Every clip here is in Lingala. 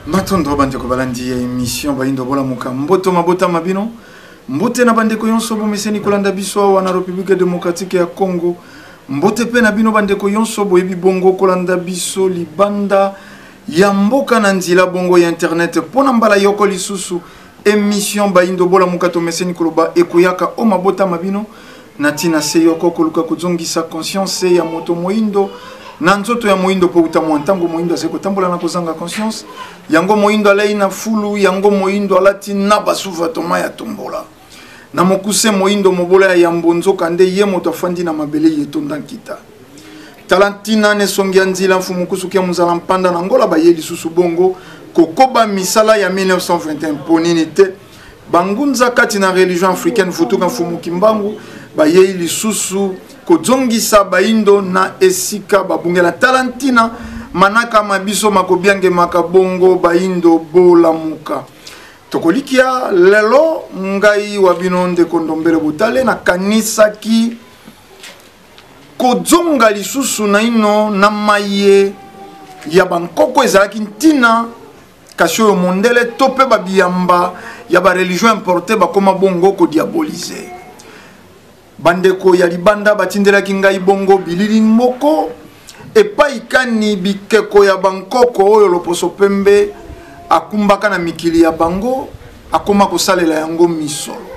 Matondo bandeko balandi ya émission bayindo bola muka mboto mabota mabino mbote na bandeko yonso bo meseni kolanda biso wana République démocratique ya Congo mbote pe na bino bandeko yonso bo yebi bongo kolanda biso libanda ya mboka na nzila bongo ya internet pona mbala yoko lisusu émission bayindo bola muka to meseni koloba ekoyaka o mabota mabino natina se yoko koluka kuzongisa conscience ya moto moindo na nzoto ya moindo po utamu ntango moindo azeko tambola na kozanga conscience yango moindo alai na fulu yango moindo alati na basuva toma ya tombola na mokuse moindo mobola ya yambonzo kande ye moto afandi na mabele yetonda nkita talantina ne songia nzila mfumu kusukia muzala mpanda na ngola bayeli susu bongo kokoba misala ya 1921 ponini te bangunza kati na religion africaine futuka mfumu kimbangu bayeli susu kozongisa baindo na esika babungela talantina manaka mabiso makobiange makabongo baindo bola muka tokolikia lelo ngai wabino ndeko ndombele butale na kanisa ki kozonga lisusu na ino na maye ya bankoko ezalaki ntina kasi oyo mondele to mpe babiyamba ya bareligion importe bakoma bongo kodiabolize bandeko ya libanda batindelaki ngai bongo bilili moko epai kani bikeko ya bankoko oyo loposo pembe akumbaka na mikili ya bango akoma kosalela yango misolo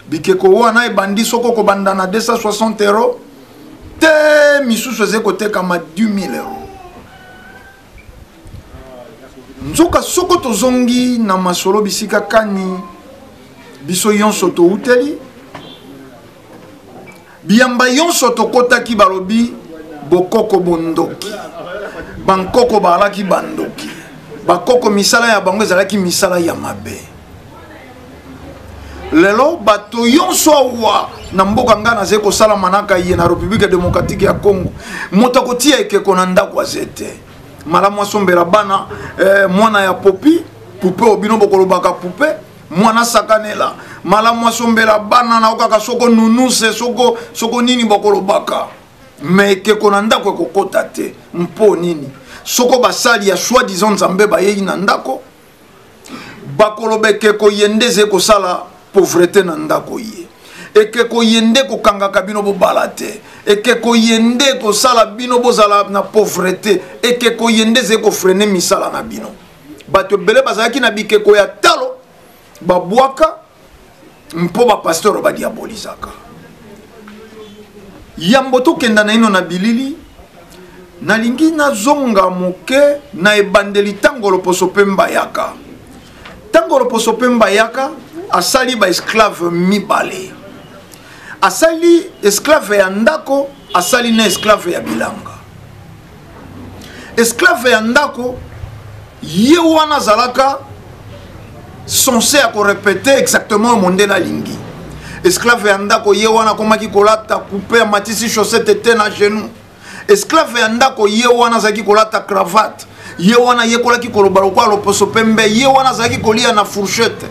bikeko wana ebandi soko kobanda na 260 euros te misusu eze kotekama 2000 euros nzoka soko tozongi na masolo bisika kani biso yonso touteli biyamba yonso tokotaki balobi bokoko bondoki bankoko balaki bandoki bakoko misala ya bango ezalaki misala ya mabe lelo bato yonso awa na mboka nga naze kosala manaka ye na République démocratique ya Congo moto akotia ekeko na ndako azete malamu asombela bana mwana ya popi pupe obino bokolobaka pupe mwana sakanela malamu asombela bana na okaka soko nunuse soko nini bokolobaka me ekeko na ndako ekokota te mpo nini soko basali ya soi-disant nzambe bayei na ndako bakoloba ekeko yende eze kosala pauvreté na ndako ye ekeko yende kokangaka bino bobala te ekeko yende kosala bino bozala na pauvreté ekeko yende eze kofrene misala na bino bato ebele bazalaki na bikeko ya talo babwaka mpo bapasteur badiabolizaka yambo tokenda na ino na bilili nalingi nazonga moke na ebandeli tango loposo pemba yaka tango loposo pemba yaka asali ba esclave mibale asali esclave ya ndako asali na esclave ya bilanga esclave ya ndako ye wana zalaka censé à répéter exactement monde na lingi esclave ya ndako ye wana komaki kolata couper ya matisi chaussette était na genou esclave ya ndako ye wana zaki kolata cravate ye wana ye kolaki kolobalo kwa loposo pembe ye wana zaki kolia na fourchette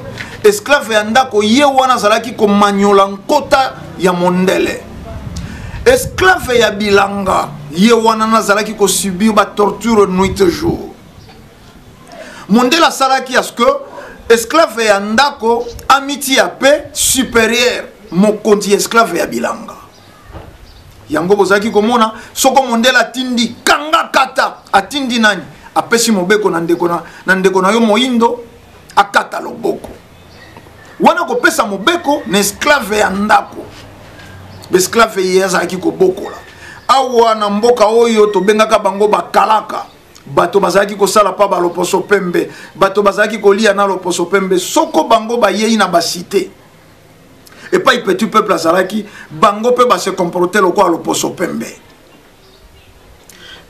esclave ya ndako ye wana zalaki komanyola nkota ya mondele esclave ya bilanga ye wana nazalaki ko subir ba torture nuit et jour mondela salaki à ce que esclave ya ndako amiti ya paix supérieur mokonzi esclave ya bilanga yango bozaki komona soko mondela atindi kanga kata atindi nani apesi mobeko na ndeko na yo moindo akata loboko wana kopesa mobeko na esclave ya ndako esclave ye azalaki kobokola awa na mboka oyo tobengaka bango bakalaka bato bazaki kosala pa baloposo pembe bato bazaki kolia na loposo pembe soko bango bayei na basité et pas petit peuple azalaki bango pe ba se comporter loko loposo pembe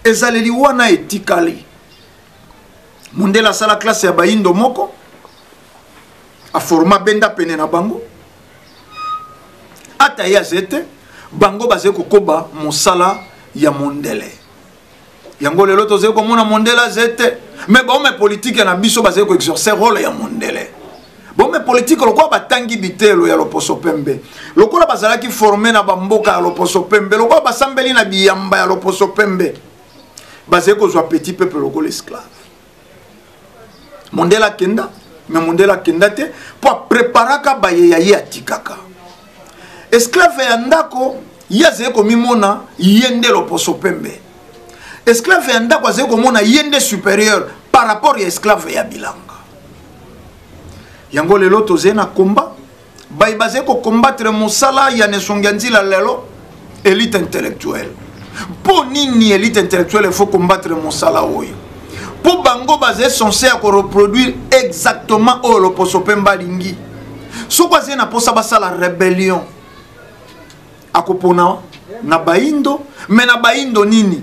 ezaleli wana etikali mundela sala classe ya baindo moko a forma benda pene na bango ata ya zete bango bazé kokoba mosala ya mondele yango lelo toze komona mondela zete mais bon mais politique na biso bazé ko exercer rôle ya mondele bon mais politique lokwa batangi bitelo ya loposo pembe lokola bazalaki formé na bamboka ya loposo pembe lokwa basambeli na biyamba ya loposo pembe bazé ko zwa petit peuple lokola esclave Mondela kenda, mais Mondela kenda te pour préparer ka baye ya ye atikaka. Esclave ya ndako yaze ko mimona yende loposo pembe. Esclave ya ndako aze ko mona yende supérieur par rapport ya esclave ya bilanga. Yango lelo toze na combat, baye baze ko combattre mosala ya nesonganzila lelo élite intellectuelle. Pour nini élite intellectuelle il faut combattre mosala oyo. Pour bango basé censé à reproduire exactement au loposopemba lingi. So quoi c'est na posa basa la rébellion. Akopona na baindo, mais na baindo nini.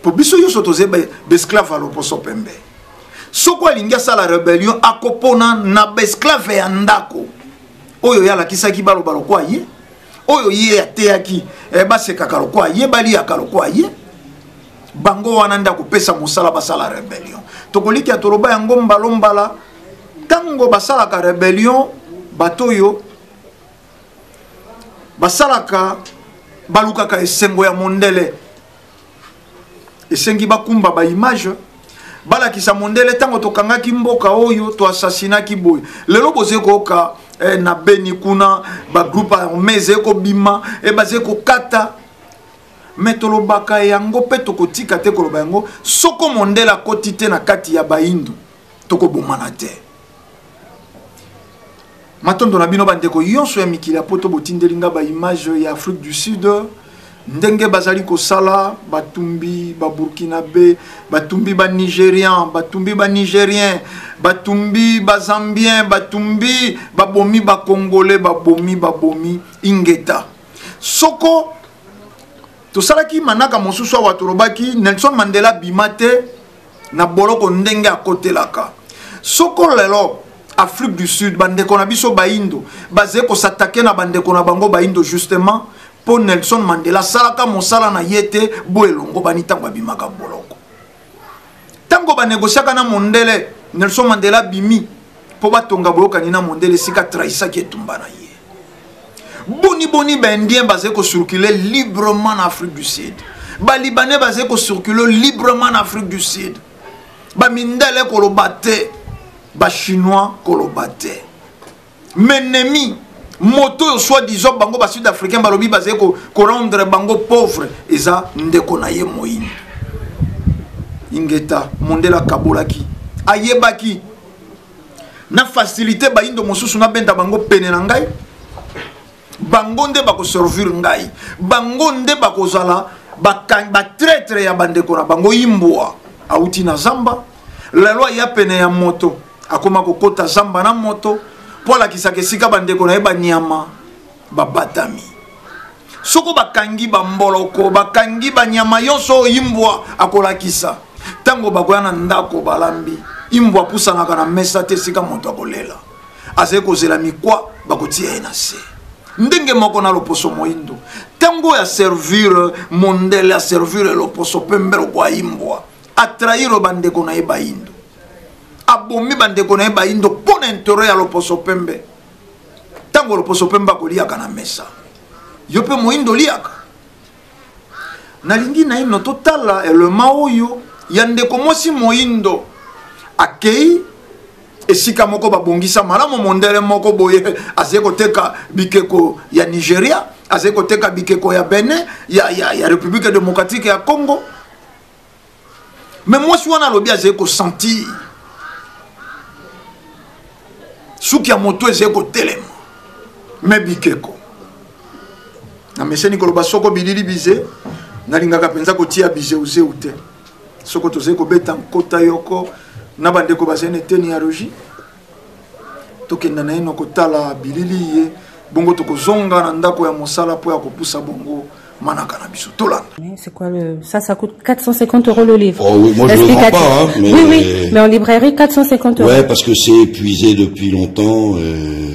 Pour biso yo sotoze besclave à loposopembe. So quoi lingi sa la rébellion akopona na besclave ya ndako. Oyo ya la kisaki balo balo kwa ye. Oyo ye ateaki ba se kakalo kwa ye bali akalo kwa ye. Bango wananda kupesa musala basala rebellion. Tokoliki atoloba yango mbalombala tango basala ka rebellion batoyo basala ka baluka ka esengo ya mondele. Esengi bakumba ba image bala kisa mondele tango tokanga kimboka oyo to assassinat kiboy. Lelo bozeko ka na beni kuna ba groupe armé zeko bima e bazeko kata metolo baka yango pe tokotika te koloba yango soko mondela kotite na kati ya baindu toko bomana te matondo na bino bandeko yonso ya mikili poto botindelinga ba image ya Afrique du Sud ndenge bazali ko sala batumbi ba Burkinabé batumbi ba Nigérian batumbi ba Nigérien batumbi ba Zambien batumbi ba bomi ba Congolais ba bomi ingeta soko to salaki manaka mosusu wa torobaki Nelson Mandela bimate na boloko ndenge akotelaka soko lelo Afrique du Sud bandeko na biso baindo baze ko s'attaquer na bandeko na bango baindo justement pour Nelson Mandela salaka mosala na yete boelongo banitangwa bimaka boloko tango ba négociaka na mondele Nelson Mandela bimi po batonga boyoka ni na mondele sika trahisa ki etumba na ye boni ben basé ko circuler librement en Afrique du Sud. Ba Libanais basé ko circuler librement en Afrique du Sud. Ba mindele ko lo batte, ba chinois ko lo batte. Menemi moto soit disant bango ba sud-africain ba lobi basé ko rendre bango pauvre eza ndeko na ye moyini. Ingeta mondela kabolaki ayebaki na facilité ba indo mosusu na benda bango pene na ngai. Bangonde bako servir ngai bangonde bako zala ba traître ya bandeko na bango imbwa auti na zamba lelo ya pene ya moto akoma kokota zamba na moto pola kisaka sika bandeko na eba nyama babatami soko bakangi bamboloko bakangi banyama yoso imbwa akola kisa tango bakoyana ndako balambi imbwa pusana kana mesa te sika moto akolela azeko zela mikwa bakotia enase ndenge moko na loposo moindo tango ya servir mondele ya servir loposo pembero kwa imbwa atrairo bandeko na eba indo abomi bandeko na eba indo pona intérêt ya loposo pembe tango loposo pembe akoliaka na mesa yope moindo liaka nalingi na ino totala elema oyo ya ndeko mosi moindo akei esika moko babongisa malamu mondele moko boye azeko teka bikeko ya Nigeria azeko teka bikeko ya Benin ya République démocratique ya Congo mais moi si wana lobi azeko sentir suki ya moto ezeko telema mais bikeko na meseni koloba soko bilili bize nalingaka penza kotia bize uze ute soko tozeko beta nkota yoko na bandeko bazene teni ya rogi tokenda na ino kotala bilili ye bongo tokozonga na ndako ya mosala po ya kopusa bongo manaka na biso tolanda. C'est quoi ça coûte 450 € le livre. Oh oui, moi je ne le vends pas hein, mais oui, mais en librairie 450 €. Ouais, parce que c'est épuisé depuis longtemps.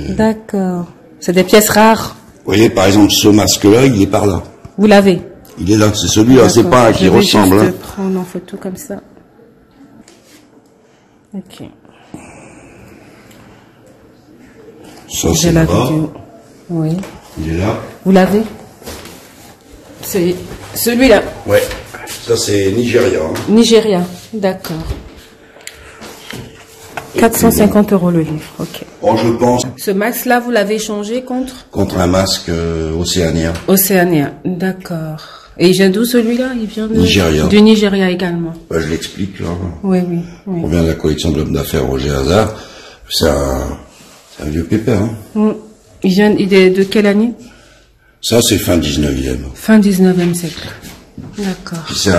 D'accord. C'est des pièces rares. Vous voyez, par exemple, ce masque-là, il est par là. Vous l'avez? Il est là, c'est celui-là, c'est pas un qui ressemble. Je vais juste prendre en photo comme ça. Ok. Ça, c'est là. Oui. Il est là. Vous l'avez? C'est celui-là. Ouais. Ça, c'est Nigeria. Hein. Nigeria. D'accord. 450 € le livre, ok. Bon, je pense Ce masque-là, vous l'avez changé contre contre un masque océanien. Océanien, d'accord. Et il vient d'où celui-là? Il vient Nigeria. Du Nigeria également. Bah, je l'explique là. Oui, oui, oui. On vient de la collection de l'homme d'affaires Roger Hazard. C'est un vieux pépère. Hein. Il est de quelle année? Ça, c'est fin 19e. Fin 19e siècle. D'accord. Puis c'est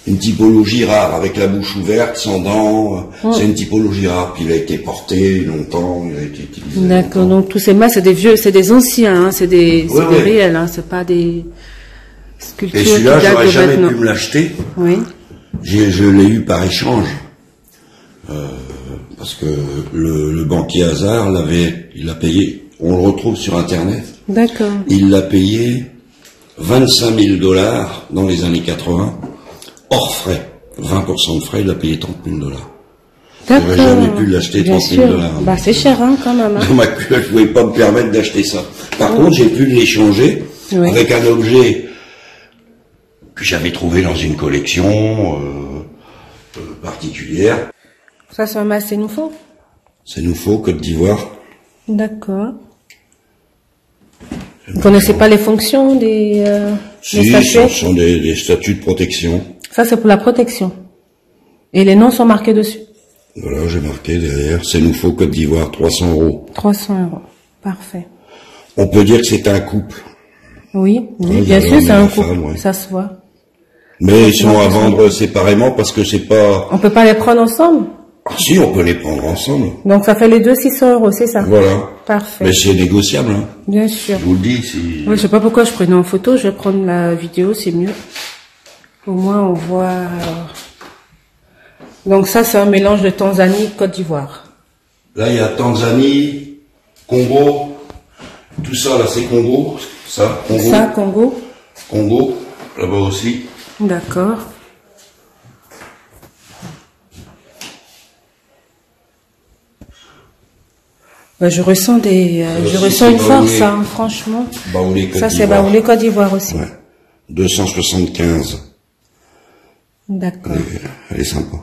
une typologie rare, avec la bouche ouverte, sans dents. C'est une typologie rare. Puis il a été porté longtemps, il a été utilisé. D'accord. longtemps. Donc tous ces masques, c'est des vieux, c'est des anciens, hein, c'est des Ouais. réels, hein, c'est pas des sculptures Et qui celui-là, datent j'aurais de jamais maintenant. pu me l'acheter. Oui. Je l'ai eu par échange. Parce que le banquier Hazard il l'a payé. On le retrouve sur Internet. D'accord. Il l'a payé 25 000 $ dans les années 80, hors frais. 20% de frais, il a payé 30 000 $. D'accord. J'aurais jamais pu l'acheter Bien 30 000 sûr. $. Bah c'est cher, hein, quand même. Hein. Dans ma culotte, je ne pouvais pas me permettre d'acheter ça. Par contre, j'ai pu l'échanger avec un objet que j'avais trouvé dans une collection particulière. Ça, c'est un masque nouveau. C'est nouveau, Côte d'Ivoire. D'accord. Vous connaissez pas les fonctions des Si, statuettes? ce sont des statuts de protection. Ça, c'est pour la protection. Et les noms sont marqués dessus. Voilà, j'ai marqué derrière. C'est nouveau, Côte d'Ivoire, 300 €. 300 €. Parfait. On peut dire que c'est un couple. Oui, oui, Ouais, bien il y a sûr, l'homme c'est et un la couple. femme, ouais. Ça se voit. Mais ils sont à vendre séparément parce que c'est pas... On peut pas les prendre ensemble? Ah, si, on peut les prendre ensemble. Donc, ça fait les deux 600 €, c'est ça? Voilà. Parfait. Mais c'est négociable, hein. Bien sûr. Je vous le dis, si... Oui, je sais pas pourquoi je prenais en photo, je vais prendre la vidéo, c'est mieux. Au moins, on voit... Donc ça, c'est un mélange de Tanzanie, Côte d'Ivoire. Là, il y a Tanzanie, Congo, tout ça, là, c'est Congo. Ça, Congo. Ça, Congo. Congo, là-bas aussi. D'accord. Bah, je ressens je aussi, ressens c'est une force, Baoulé. hein, franchement. Baoulé, Côte Ça, c'est d'Ivoire. Baoulé, Côte d'Ivoire aussi. Ouais. 275. D'accord. Elle est sympa.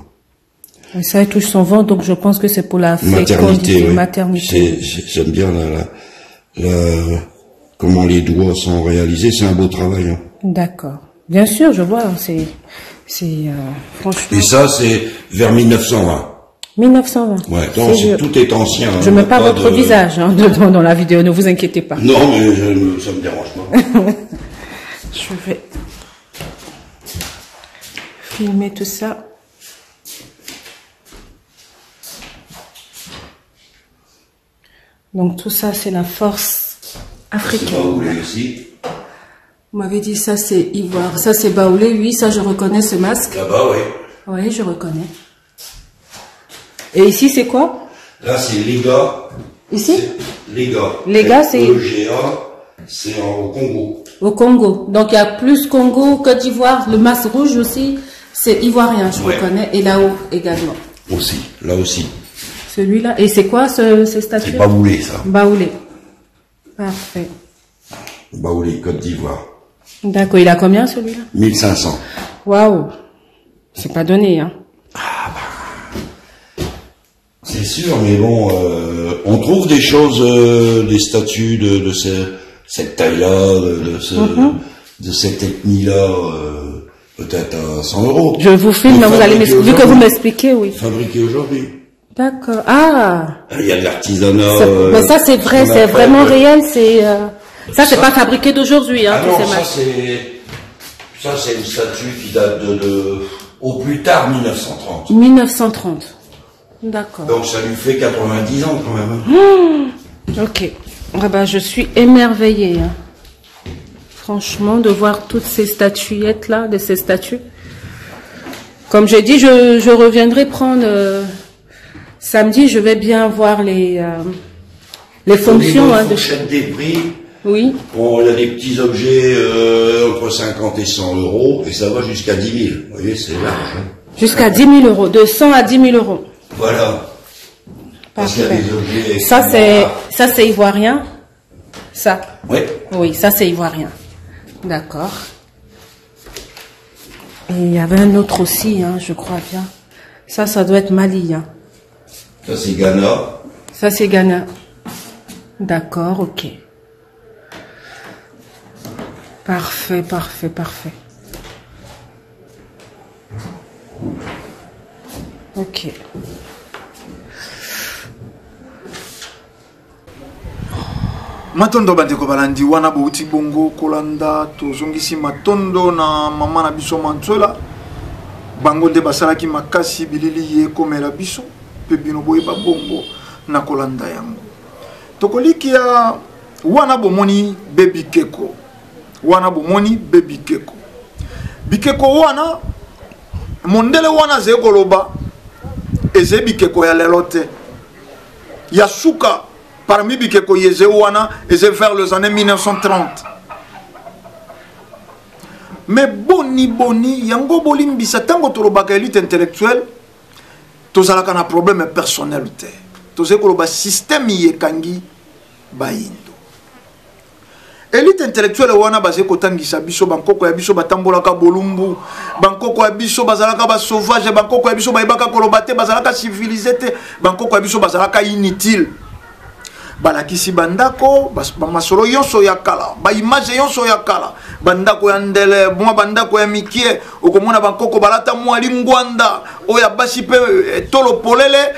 Et ça, elle touche son ventre, donc je pense que c'est pour la Maternité, fécondité, oui. maternité. J'aime bien comment les doigts sont réalisés. C'est un beau travail. Hein. D'accord. Bien sûr, je vois, franchement. Et ça, c'est vers 1920. 1920. Ouais, donc vieux. tout est ancien. Je hein, mets y a pas votre de- visage hein, dedans dans la vidéo, ne vous inquiétez pas. Non, mais ça me dérange pas. Je vais filmer tout ça. Donc tout ça, c'est la force C'est pas africaine. voulu aussi. Vous m'avez dit ça, c'est ivoire. Ça, c'est baoulé. Oui, ça, je reconnais ce masque. Là-bas, oui. Oui, je reconnais. Et ici, c'est quoi? Là, c'est Lega. Ici? Lega. Lega, c'est- Lega, c'est au Congo. Au Congo. Donc, il y a plus Congo, Côte d'Ivoire. Le masque rouge aussi, c'est ivoirien, je Ouais. reconnais. Et là-haut également. Aussi, là aussi. Celui-là. Et c'est quoi ces statues? C'est Baoulé, ça. Baoulé. Parfait. Baoulé, Côte d'Ivoire. D'accord. Il a combien celui-là? 1500. Waouh. C'est pas donné, hein. C'est sûr, mais bon, on trouve des choses, des statues de cette taille-là, de cette ethnie-là, peut-être à 100 €. Je vous filme, Mais vous allez fabriquées m'expliquer, vu que vous aujourd'hui. m'expliquez, oui. Fabriquées aujourd'hui. D'accord. Ah. Il y a de l'artisanat. Mais ça, c'est vrai, qu'on c'est appelle- vraiment réel, c'est, ça, c'est Ça- pas fabriqué d'aujourd'hui, hein, Ah tous non, ces ça masques. c'est une statue qui date de au plus tard 1930. 1930. D'accord. Donc ça lui fait 90 ans quand même. Hein. Ok. Ah bah, je suis émerveillée, hein. Franchement, de voir toutes ces statuettes là, de ces statues. Comme j'ai dit, je reviendrai prendre samedi. Je vais bien voir les fonctions hein, de. Fourchette des prix. Oui. Bon, il y a des petits objets entre 50 et 100 € et ça va jusqu'à 10 000. Vous voyez, c'est large. Hein. Jusqu'à 10 000 €. De 100 à 10 000 €. Voilà. Parce qu'il y a Parfait. des objets. Ça c'est ivoirien. Ça. Oui. Oui, ça c'est ivoirien. D'accord. Et il y avait un autre aussi, hein, je crois bien. Ça doit être malien. Ça c'est Ghana. Ça c'est Ghana. D'accord, ok. Parfait, parfait, parfait. Ok. Matondo bandeko balandi wana bouti bongo kolanda tozongisi matondo na mama na biso Manzola bango nde basalaki makasi bilili ye komela biso pe bino boyeba bongo na kolanda yango tokolikia wana bomoni baby keko wana bomoni baby keko bikeko wana mondele wana ze koloba eze bikeko ya lelote ya suka parmi bikeko yeze wana eze vers les années 1930 mais boni yango bolimbisa tango tolobaka élite intellectuelle tozalaka na problème personnel te toze koloba système yekangi bayindo élite intellectuelle wana baze kotangisa biso bankoko ya biso batambolaka bolumbu bankoko ya biso bazalaka ba sauvage bankoko ya biso bayebaka koloba te bazalaka civilisé te bankoko ya biso bazalaka inutile balakisi bandako bamasolo yonso ya kala baimage yonso ya kala bandako ya ndele mwa bandako ya mikie okomona bankoko balata mwali ngwanda oya basi pe tolo polele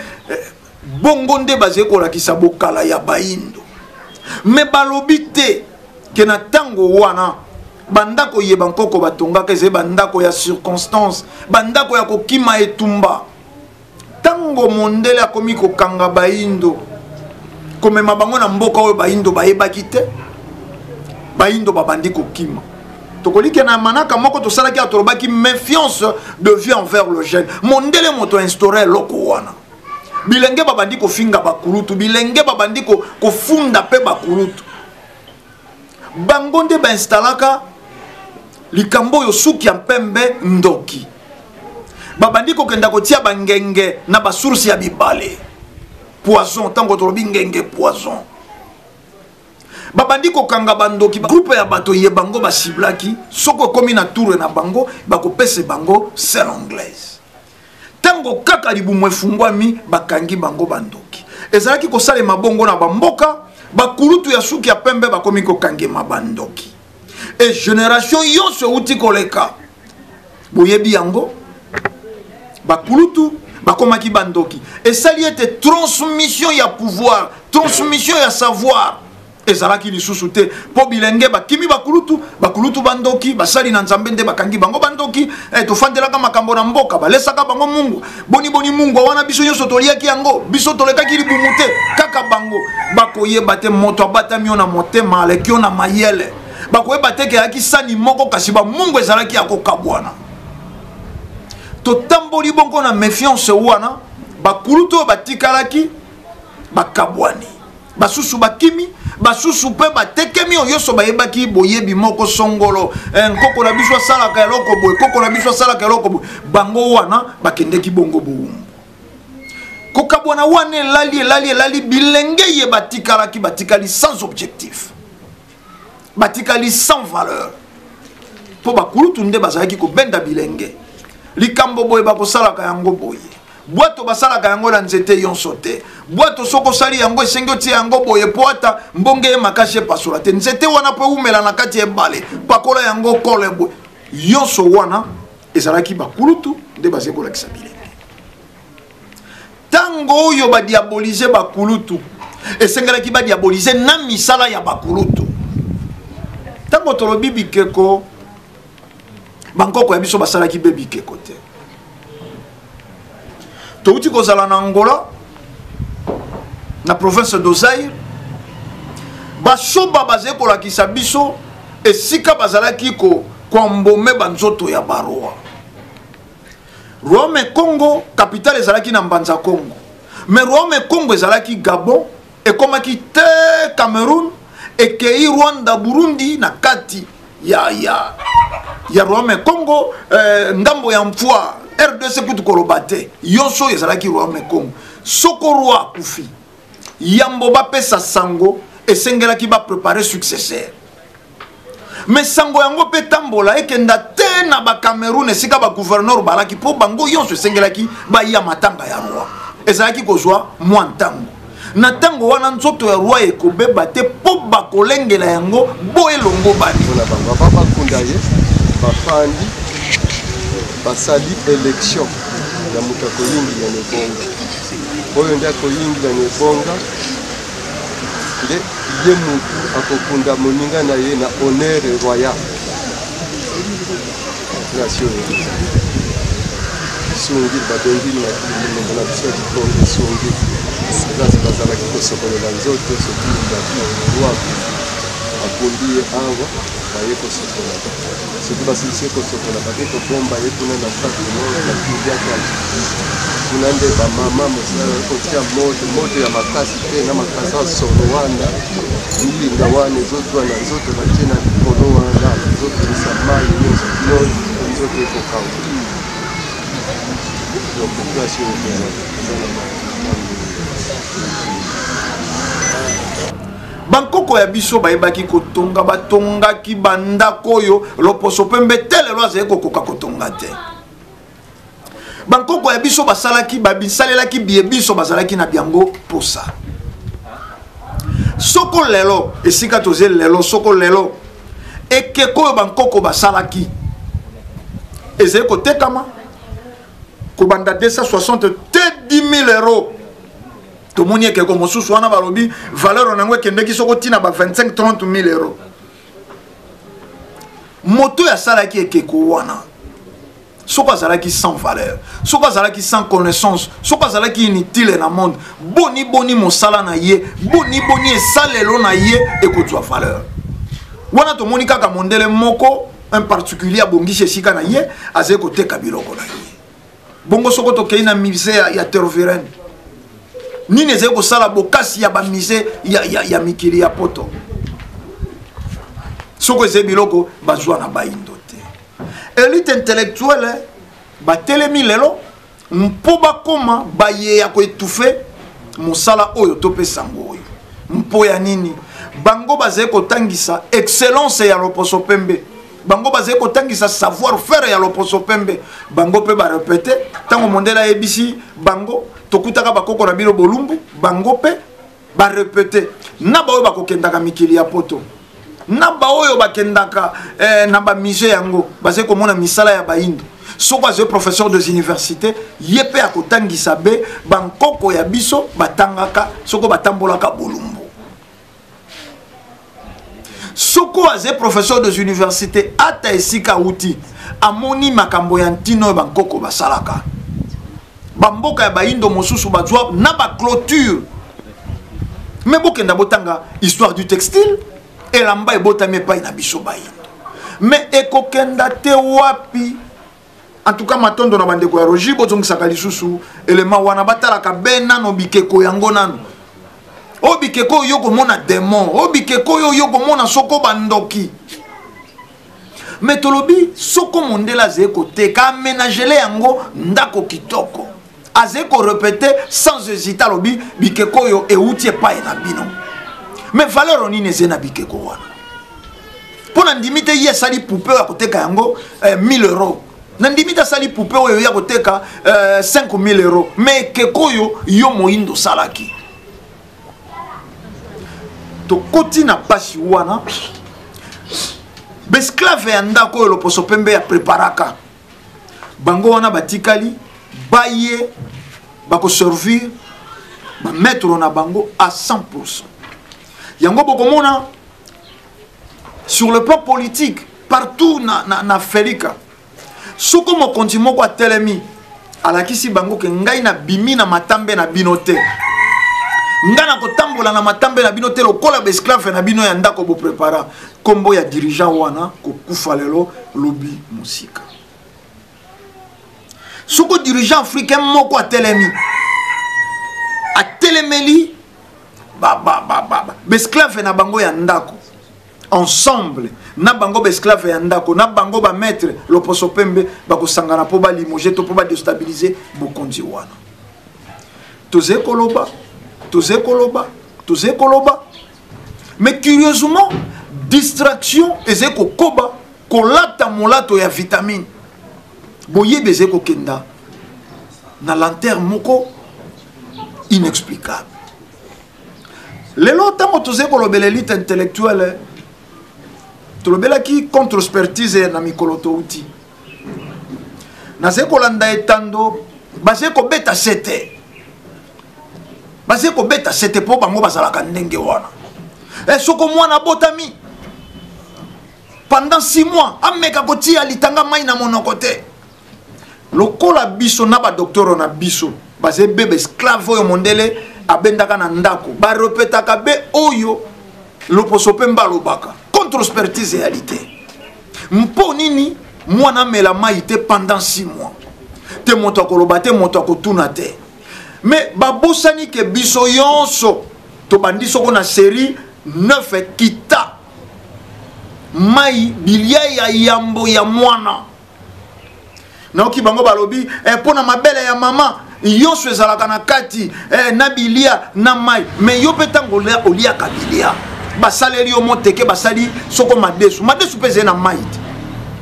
bongo nde baze kolakisa bokala ya bayindo me balobi te ke na tango wana bandako ye bankoko batongaka eze bandako ya circonstance bandako ya kokima etumba tango mondele akomi kokanga bayindo komema bango na mboka oyo bayindo bayebaki te bayindo babandi kokima tokoliki na manaka moko tosalaki atolobaki méfiance devient envers le jeune mondele moto instauré loko wana bilenge babandi kofinga bakulutu bilenge babandi kofunda pe bakulutu bango nde bainstalaka likambo oyo suki ya mpembe ndoki babandi kokenda kotia bangenge na basource ya bibale poison tango tolobi ngenge poison babandi kokanga bandoki groupe ya bato ye bango basiblaki soko komi na tour na bango bakopese bango selle anglaise tango kaka libumu efungwami bakangi bango bandoki ezalaki kosalema bongo na bamboka bakulutu ya suki ya pembe bakomi kokangema bandoki et génération yonso euti koleka boyebi yango bakulutu bakomaki bandoki esali ete transmission ya pouvoir transmission ya savoir ezalaki lisusu te po bilenge bakimi bakulutu bandoki basali na nzambe nde bakangi bango bandoki tofandelaka makambo na mboka balesaka bango mungu boni mungu wana biso nyonso toliaki yango biso tolekaki libumu te kaka bango bakoyeba te moto abatami yo na motema aleki yo na mayele bakoyeba te ke ayaki sani moko kasi bamungu ezalaki ya kokabwana totamboli bongo na méfiance wana bakulutu oyo batikalaki bakabwani basusu bakimi basusu pe batekemi oyoso bayebaki boyebi moko songolo nkoko na biso asalaka eloko boye koko na biso asalaka eloko boye bango wana bakendeki bongo bowumbu kokabwana wana elali bilenge ye batikali sans objectif batikali sans valeur po bakulutu nde bazalaki kobenda bilenge likambo boye bakosalaka yango boye bwato basalaka yango na nzete yonso te bwato soko sali yango esengi otie yango boye po ata mbonge ye makasi epasola te nzete wana po umela na kati ebale pakola yango kole boye yonso wana ezalaki bakulutu nde bazali kolakisa bilenge tango oyo badiabolize bakulutu esengelaki badiabolize na misala ya bakulutu tango tolobi bikeko bankoko ya biso basalaki be bikeko te touti kozala na Angola na province d'Ozaïre basoba bazali kolakisa biso esika bazalaki kombome banzoto ya baroa Rome Congo capitale ezalaki na Mbanza Congo mais Rome Congo ezalaki Gabon ekomaki te Cameroun ekei Rwanda Burundi na kati ya Rome Congo ngambo ya mfua RDC kutu kolobate yoso ezalaki Rome Congo soko roi kufi yambo bapesa sango esengelaki ba préparer successeur mais sango yango pe tambola ekenda te na ba Cameroun esika ba gouverneur balaki po bango yonso esengelaki ba ya matanga ya roi ezalaki kozwa mwa ntango na ntango wana nzoto ya roi ekobeba te mpo bakolengela yango bo elongo bani mpona bango aba bakunda ye bafandi basali élection ya moto akoyingila na ebonga oyo nde akoyingila na ebonga nde ye motu akokunda moninga na ye na honneur royal nation sungi babengili na biso ya likongo sungi ezasi bazalaki kosokolela nzoto soki roi akundi ye awa baye kosokola soki basilisi ye kosokola bake kobomba ye kuna na patino na kiliaka kuna nde bamama mosala kotia moto ya makasi te na makasi asolo wana milinga wana ezozwa na nzoto batie na likolo wana ezopelisa mai nyonso nzoto ekokanga population bankoko ya biso bayebaki kotonga batongaki bandako oyo loposo pembe te lelo azali kokoka kotonga te bankoko ya biso basalaki babisalelaki biye biso bazalaki na biango posa soko lelo esika toze lelo soko lelo ekeko oyo bankoko basalaki ezali kotekama kobanda 260 te 10 000 euros tomoni ekeko mosusu wana balobi valeur nango ekendeki soko tina ba 25-30 000 euros moto ya salaki ekeko wana soko azalaki sans valeur soko azalaki sans connaissance soko azalaki inutile na monde boni mosala na ye boni esalelo na ye ekozwa valeur wana tomoni kaka mondele moko un particulier abongisi esika na ye azali koteka biloko na ye bongo soko tokei na musée ya Tervuren nini ezali kosala bokasi ya bamusée ya mikili ya poto soko ezali biloko bazwa na baindo te élite intellectuelle batelemi lelo mpo bakoma baye ya koetufe mosala oyo topesango oyo mpo ya nini bango bazali kotangisa excellence ya loposo pembe bango bazali kotangisa savoir faire ya loposo pembe bango pe barepete ntango mondele ayebisi bango tokutaka bakoko na bino bolumbu bango pe barepete na baoyo bakokendaka mikili ya poto na baoyo bakendaka na bamusée yango bazali komona misala ya baindo soko azali professeur des universités ye pe akotangisa be bankoko ya biso batangaka soko batambolaka bolumbu soko azali professeur des universités ata esika uti amoni makambo ya ntino oyo bankoko basalaka bamboka ya baindo mosusu bazwa na baclôture me bokenda botanga histoire du textile elamba ebotami epai na biso baindo me ekokenda te wapi en tout cas matondo na bandeko ya rogi bozongisaka lisusu elema wana batalaka be nano bikeko yango nano o bikeko oyo komona démon o bikeko oyo komona soko bandoki me tolobi soko mondela azali koteka aménagele yango ndako kitoko azali korepete sans hésiter alobi bikeko oyo euti epai na bino me valeur nini ezali na bikeko wana mpo na ndimi te ye asali poupe oyo akoteka yango 1000 euros na ndimi te asali poupe oyo ya koteka 5000 euros me ekeko oyo yo moyindo osalaki tokoti na pasi wana besclave ya ndako oyo loposo pembe ya preparaka bango wana batikali baye bakoservir bamettre na bango à 100%. Yango bokomona sur le plan politique partout na Felika soko mokonzi moko atelemi alakisi bango ke ngai na bimi na matambe na binote ngana kotambola na matambe na binote lokola besclave na bino ya ndako bo prepara kombo ya dirigeant wana kokufa lelo lobi musika soko dirigeant africain moko atelemi atelemeli besclave na bango ya ndako ensemble na bango besclave ya ndako na bango ba maître loposo pembe bakosangana po ba limoger to po ba déstabiliser bokonzi wana toze koloba mais curieusement distraction ezeko koba kolata molato ya vitamine boye bezeko kenda na lanterne moko inexplicable. Lelo tango toze kolobela élite intellectuelle tolobela ki contre expertise na mikolo touti naze kolanda etando baze ko beta sete po bango bazalaka ndenge wana soko mwana botami pendant 6 mois ameka kotia litanga mai na monoko te lokola biso na ba docteur na biso baze bebe esclave oyo mondele abendaka na ndako ba repetaka be oyo loposo pe mbalobaka contre expertise réalité mpo nini mwana mela mai te pendant 6 mois te moto akoloba te moto akotuna te mais babosani ke biso yonso to bandi soko na série 9 kita mai bilia ya yambo ya mwana naoki bango balobi pona mabele ya mama yonso ezalaka na kati na bilia na mai mais yo petango olia kabilia basaleri yo moteke basali soko madesu pe zena mai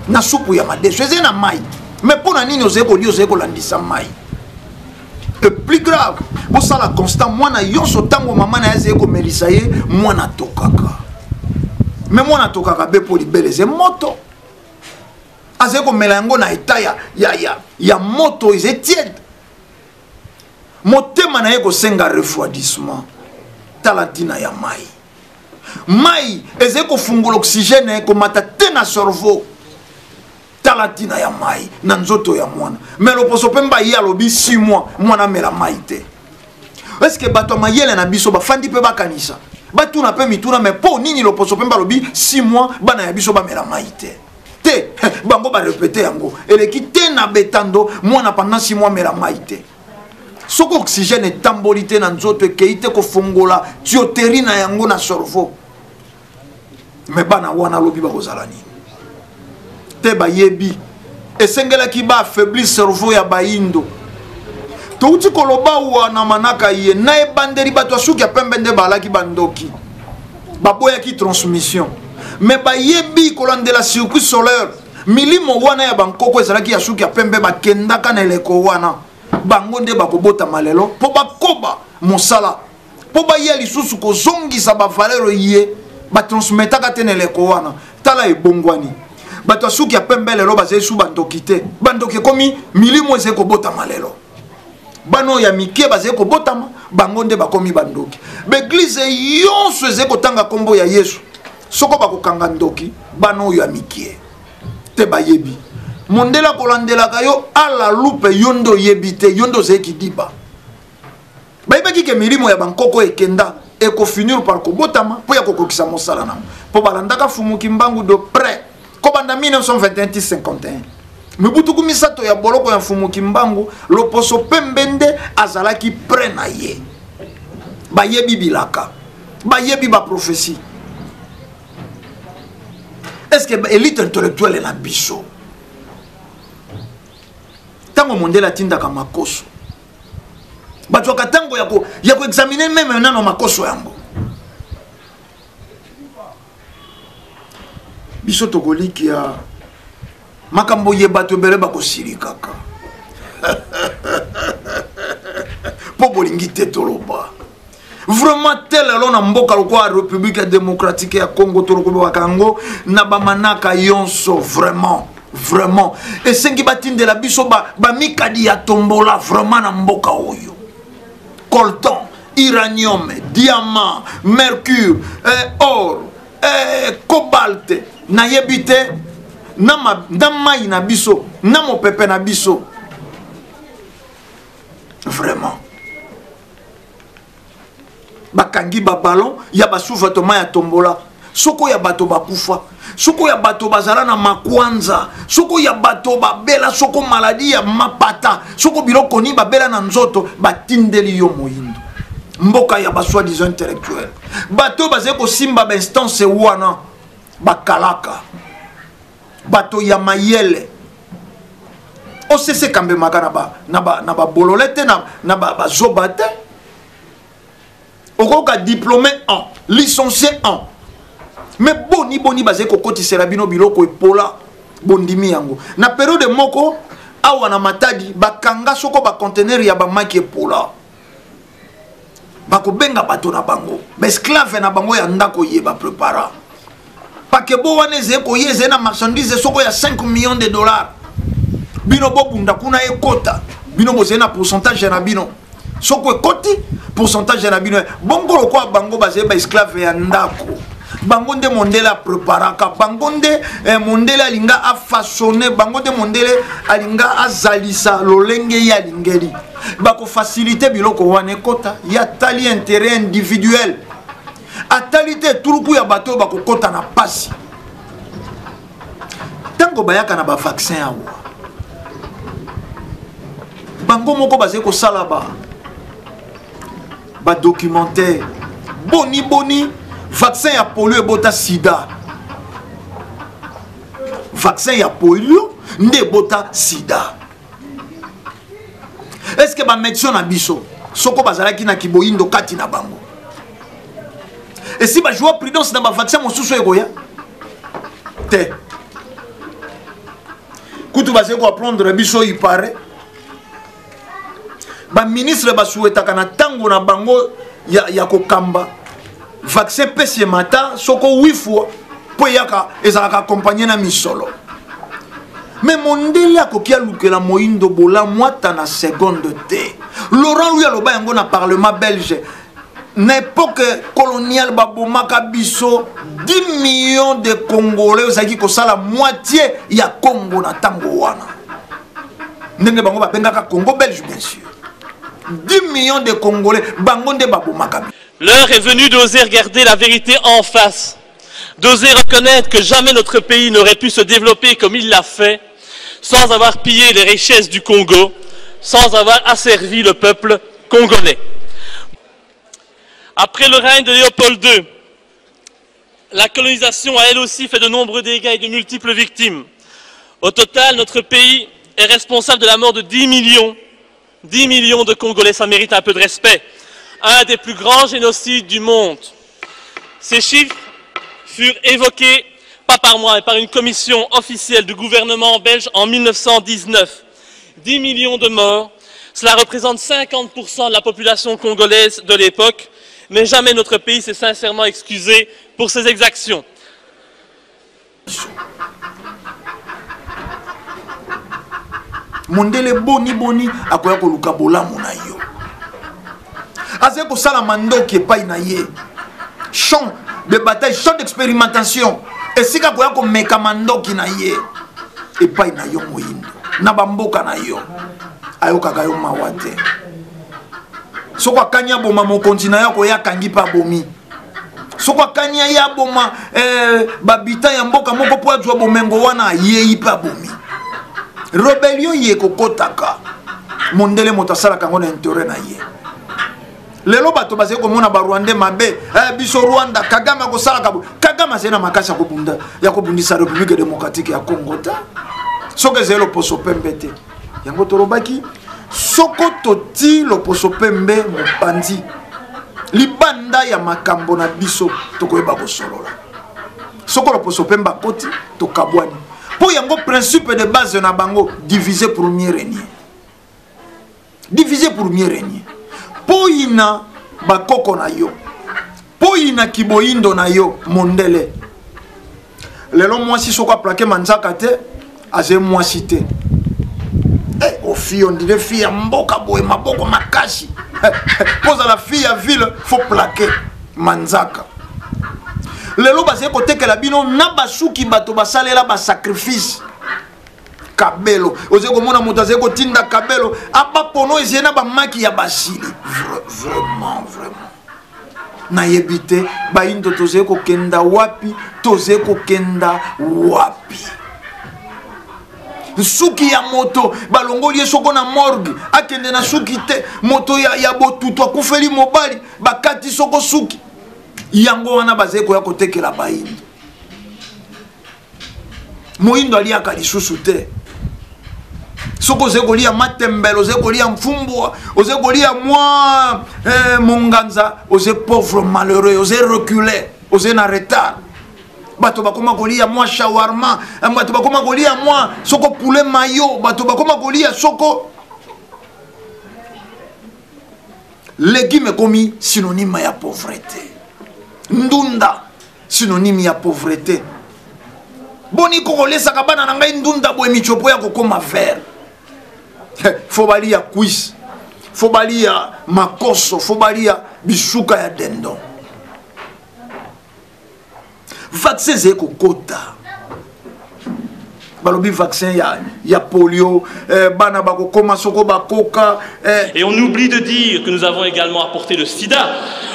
na supu ya madesu zena mai mais pona nini ozeko landisa mai. Et plus grave, pour ça la constant, moi na yonso tango maman na ezeko melisa ye mwana tokaka. Mais mwana tokaka be pour libeleze moto. Azeko melango na eta ya moto is tiède. Motema na yeko senga refroidissement. Talatina ya mai. Mai ezeko fungula oxygène ko mata tena cerveau. Talatina ya mai na nzoto ya mwana mais loposo pemba ya lobi 6 mois mwana mela mai te est-ce que bato mayele na biso ba fandi pe bakanisa batuna pe mituna mais po nini loposo pemba lobi 6 mois bana ya biso ba mela mai te bango ba répéter yango eleki te na betando mwana pendant 6 mois mela mai te soko oxygène tambolité na nzoto ekeite ko fongola tuyauterie na yango na cerveau mais bana wana lobi ba kozalani te bayebi esengela ki ba affaiblir cerveau ya baindo to uti koloba wana manaka ye na ebanderi bato asuki ya pembe nde balaki bandoki baboya ki transmission mais bayebi kolandela circuit solaire milimo wana ya bankoko ezalaki ya suki ya pembe bakendaka na eleko wana bango nde bakobota malelo po bakoba mosala po baye lisusu kozongisa bavalero ye batransmetaka te na eleko wana tala ebongwani bato asuki ya pembe lelo bazali su bandoki te bandoki komi milimo ezali kobotama lelo bano ya mike bazali kobotama bango nde bakomi bandoki beglize yonso ezali kotanga kombo ya yesu soko bakokanga ndoki bano oyo ya mike te bayebi mondela kolandelaka yo ala lupe yondo yebi te yondo ozali kidiba bayebaki ke milimo ya bankoko ekenda ekofinir par kobotama mpo ya kokokisa mosala nango mpo balandaka fumuki mbangu de près kobanda 1921-51 mibutuku misato ya boloko ya fumuki mbangu loposo pembende azalaki pre na ye bayebi bilaka bayebi ba prophétie. Est-ce que élite intellectuelle na biso tango mondela tindaka makoso batwaka tango ya ko examiner même nano makoso yango biso tokoliki ya makambo yeba tobele bakosirikaka po bolingi te toloba vraiment tel alors na mboka lokwa République démocratique ya Congo tolokoba kango na bamanaka yonso vraiment esengi batindela biso ba mikadi ya tombola vraiment na mboka oyo coltan uranium diamant mercure or cobalt na yebite na mai na biso na mopepe na biso vraiment bakangi ba ballon ya basouvertement ya tombola soko ya bato bakufa soko ya bato bazala na makwanza soko ya bato babela soko maladie ya mapata soko biloko ni babela na nzoto batindeli yo moyindo mboka ya basoi disant intellectuel bato bazeko simba ba instance wana bakalaka bato ya mayele osese kambe makana na ba bololete na ba zobate okoka diplômé en licencié en mais boni bazeko kotisela bino biloko epola bondimi yango na période moko awa na matadi bakanga soko ba conteneur ya ba maki epola bako benga bato na bango ba esclave na bango ya ndako ye ba prépara pake bo wana ezeko ye zena marchandise soko ya 5 millions de dollars bino bo bunda kuna ekota bino bozena pourcentage na bino soko ekoti pourcentage na bino bongo lokwa bango bazeba esclave ya ndako bango nde mondele préparaka bango nde mondele alinga a façonner bango nde mondele alinga azalisa lolenge ya lingeli bako faciliter biloko wana ekota ya tali intérêt individuel atalité turuku ya bato bako kota na pasi tango bayaka na ba vaccin awa bango moko bazé ko sala ba documentaire boni vaccin ya polio ebota sida vaccin ya polio nde ebota sida est-ce que ba médecin na biso soko bazalaki na kiboyindo kati na bango et si ba jouer prudence na ba vaccin mosusu ekoya te kutu bazé ko apprendre biso il paraît ba ministre ba souhaitaka na tango na bango ya kokamba vaccin pesi mata soko 8 fois po yaka ezalaka accompagner na misolo mais mondele akokia lukela moindo bola mwata na seconde te Laurent lui aloba yango na parlement belge na époque coloniale babomaka biso 10 millions de congolais ozaki kosala moitié ya Congo na tango wana ndenge bango bapengaka Congo belge bien sûr 10 millions de congolais bango nde babomaka. L'heure est venue d'oser regarder la vérité en face, d'oser reconnaître que jamais notre pays n'aurait pu se développer comme il l'a fait, sans avoir pillé les richesses du Congo, sans avoir asservi le peuple congolais. Après le règne de Léopold II, la colonisation a elle aussi fait de nombreux dégâts et de multiples victimes. Au total, notre pays est responsable de la mort de 10 millions de Congolais, ça mérite un peu de respect. Un des plus grands génocides du monde. Ces chiffres furent évoqués, pas par moi, mais par une commission officielle du gouvernement belge en 1919. 10 millions de morts, cela représente 50% de la population congolaise de l'époque, mais jamais notre pays s'est sincèrement excusé pour ces exactions. Mondele boni akoya koluka bolamu na yo aze ko sala mandoki epai na ye champ de bataille champ d'expérimentation esika koya ko meka mandoki na ye epai na yo moyindo na bamboka na yo ayokaka yo mawa te soko akanya boma mokonzi na yo koya kangi pa bomi soko akanya ya boma babita ya mboka moko po azwa bomengo wana yeyi pa bomi rébellion ye kokotaka mondele moto asalaka ngo na intérêt na ye lelo bato bazali komona ba Rwanda mabe biso Rwanda Kagame akosalaka Kagame azena makasi ya kobundisa République démocratique ya Congo ta soki ezali loposo pembe te yango torobaki soko toti loposo pembe mopanzi libanda ya makambo na biso tokoyeba kosolola soko loposo pembe akoti tokabwani. Pour yango principe de base na bango diviser pour mieux régner. Diviser pour mieux régner. Po ina bakoko na yo. Po ina kiboindo na yo mondele. Lelo mwasi soko plaqué manzaka te aze mwasi te. Eh au fille on dirait fille ya mboka boye maboko makashi. Pose à la fille à ville faut plaquer manzaka. Lelo bazé côté que la bino na basuki bato basalela ba sacrifice kabelo oze komona moto azé ko tinda kabelo aba pono ezena ba maki ya basili vraiment na yebite ba indo toze ko kenda wapi toze ko kenda wapi suki ya moto balongoli soko na morgue akende na suki te moto ya botuto akufeli mobali bakati soko suki yango wana bazeko ya kotekela bayindo moyindo aliaka lisusu te soko ozekolia matembele ozekolia mfumbwa ozekolia mwa monganza oze pauvre malheureux oze reculé oze na retard bato bakoma kolia mwa shawarma bato bakoma kolia mwa soko poulet mayo bato bakoma kolia soko légume komi synonyme ya pauvreté. Ndunda synonyme ya pauvreté. Boni kolesa kabana na ngai ndunda boye michopo ya kokoma vert. Faut balia cuisse. Faut balia makoso, faut balia bisuka ya dendon. Vaccin c'est kokota. Balobi vaccin ya polio, bana bako koma soko bakoka. Et on oublie de dire que nous avons également apporté le sida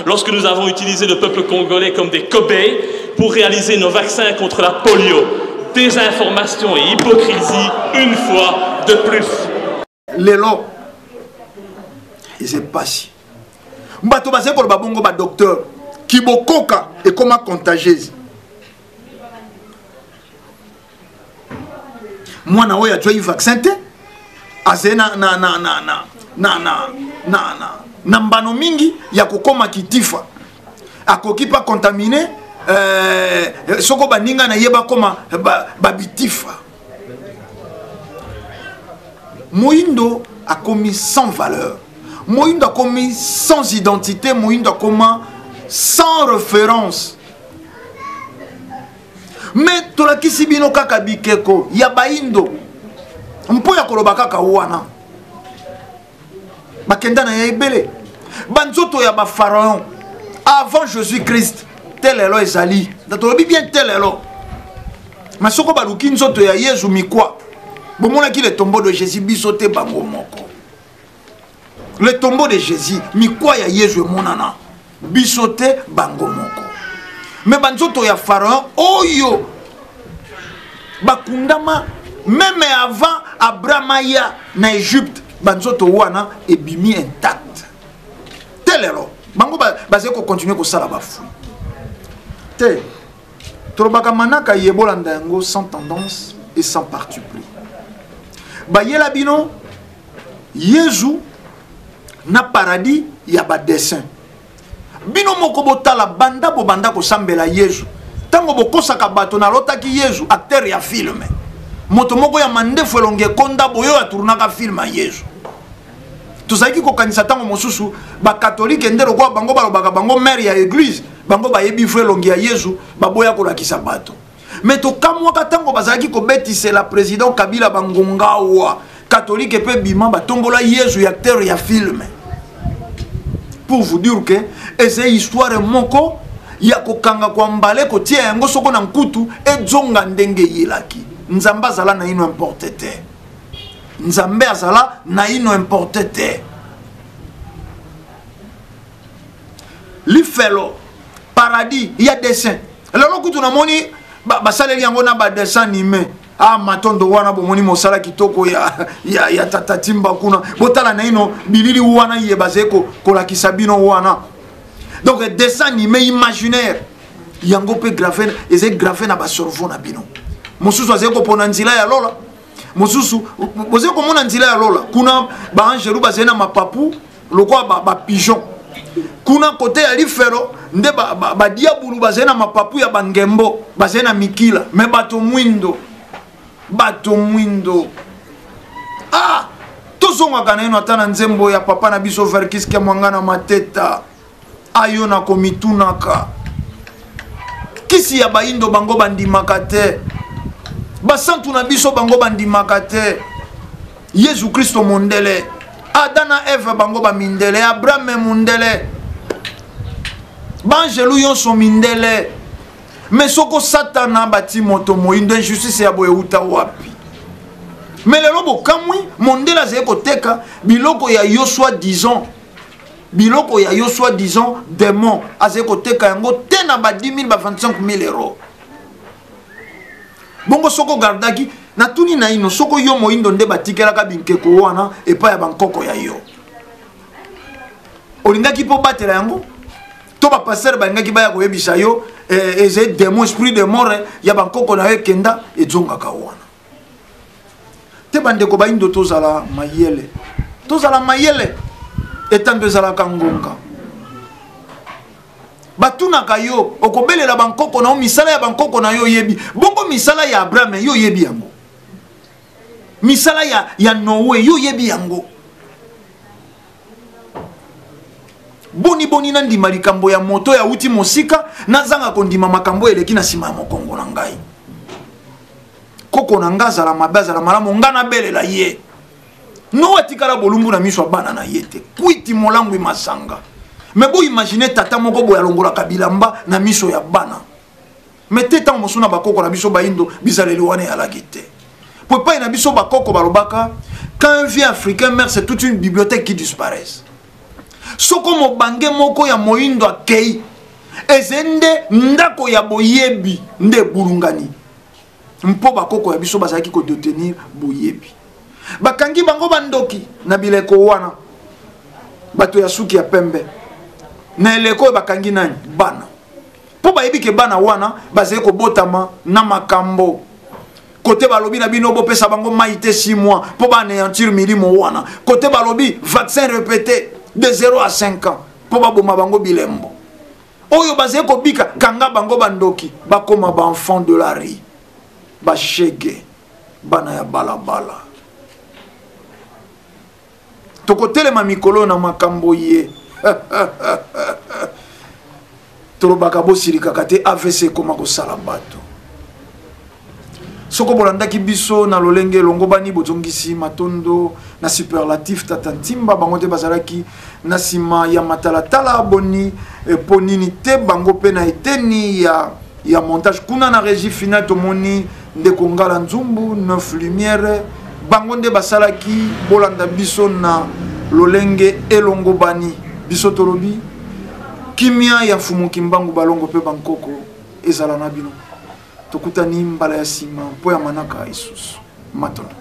lorsque nous avons utilisé le peuple congolais comme des cobayes pour réaliser nos vaccins contre la polio. Désinformation et hypocrisie une fois de plus. Lelo, c'est pas si. Mbato basé pour le babongo ba docteur qui bokoka et comment contagieuse. Moi na oya joyi vaccin te azena na mbano mingi ya kokoma kitifa akoki pa contaminé soko baninga na yeba koma babitifa. Moindo a commis sans valeur. Moindo a commis sans identité. Moindo a commis sans référence. Mais tola kisibino kaka bikeko ya baindo mpo ya koloba kaka wana bakenda na ebele banzoto ya ba pharaon avant Jésus-Christ telelo ezali datolobi bien telelo masoko baluki nzoto ya Yesu mikwa bomona ki le tombeau de Jésus bisote bango moko le tombeau de Jésus mikwa ya Yesu monana bisote bango moko. Mais banzoto ya pharaon oyo bakundama même avant Abraham na Égypte banzoto wana ebimi intact telelo bango bazé ko continuer ko sala bafu te trobaka manaka yebola ndango sans tendance et sans parti pris bayela bino Yesu na paradis ya ba dessin. Bino moko botala banda bo banda ko sambela Yesu. Tango bokosaka bato na lotaki Yesu acteur ya film. Moto moko ya mandefu elonge konda boyo ya tournaka film ya Yesu. Tozaki ko kanisa tango mosusu ba catholique ndero kwa bango balobaka bango mère ya église, bango ba yebi fwe elonge ya Yesu baboya ko lakisa bato. Mais to kamwa katango bazaki ko betise la président Kabila bangongawa catholique pe bima batombola Yesu ya acteur ya film. Pour vous dire que c'est histoire moko ya kokanga kwa mbale ko tia yango soko na nkutu e zonga ndenge yilaki nzamba azala na ino importe te nzambe azala na ino importe te lifelo paradis ya dessin lelo kutu na moni basaleli yango na ba dessin animé matondo wana bomoni mosala kitoko ya tatatimba kuna botala na ino bilili wana yebazeko kolakisa bino wana. Donc dessin animé imaginaire yango pe gravé eze gravé na ba cerveau na bino mosusu azeko pona nzila ya lola mosusu bozeko mona nzila ya lola kuna ba angeru bazena mapapu lokwa ba pigeon kuna kote ya lifero nde ba diabulu bazena mapapu ya bangembo bazena mikila me bato mwindo tozonga kana ino atana nzembo ya papa na biso verkiske mwangana mateta ayo na komitunaka kisi ya baindo bango bandimaka te basantu na biso bango bandimaka te Yesu Kristo mondele Adana Eve bango bamindele Abraham mundele banjelu yonso mindele. Mais soko satana bati moto moindo injustice ya boye uta wapi. Mais le lobo kamwi mondela zeko teka biloko ya yo soi-disant biloko ya yo soi-disant démon azeko teka yango tena ba 10 000 ba 25 000 euros. Bongo soko gardaki na tuni na ino soko yo moindo nde batikela ka binkeko wana epa ya bankoko ya yo. Olingaki po batela yango to ba passer bangaki ba ya ko yebisa yo eze démon esprit de mort ya bankoko na yo kenda ezonga ka wana. Te bandeko baindo tozala mayele. Tozala mayele etando ezala kangonga. Batuna kayo okobelela bankoko na misala ya bankoko na yo yebi. Bongo misala ya Abraham yo yebi yango. Misala ya Noé yo yebi yango. boni boni na ndima likambo ya moto ya uti mosika nazanga kondima makambo eleki na sima ya mokongo na ngai koko na nga azala mabe azala malamu nga nabelela ye no atikala bolumbu na miso ya bana na ye te kwiti molangu masanga me bo imagine tata moko boya longolaka bilamba na miso ya bana me te ntango mosusu na bakoko na biso baindo bizaleli wana eyalaki te po epai na biso bakoko balobaka quand un vieux africain meurt c'est toute une bibliothèque qui disparaisse soko mobange moko ya moindo akei ezende ndako ya boyebi nde bulungani mpo bakoko ya biso bazalaki kodetenir boyebi bakangi bango bandoki na bileko wana bato ya suki ya pembe na eleko bakangi nani bana po bayebi ke bana wana bazali kobotama na makambo côté balobi na bino bopesa bango maïté 6 mois po banéantir milimo wana côté balobi vaccin répété de 0 à 5 ans po baboma bango bilembo oyo bazali kobika kanga bango bandoki bakoma ba enfant de la rue ba shege bana ya balabala tokotelema mikolo na makambo ye tolobaka bosilikaka te AVC ekoma kosala bato soko bolandaki biso na lolenge elongo bani bozongisi matondo na superlatif tata ntimba bango te bazalaki na nsima ya matalatala boni po nini te bango mpe na eteni ya montage kuna na régie finale tomoni ndeko ngala nzumbu 9 lumière bango nde basalaki bolanda biso na lolenge elongo bani biso tolobi kimia ya fumuki mbangu balongo pe bankoko ezala na bino tokutani mbala ya sima mpo ya manaka isusu matondo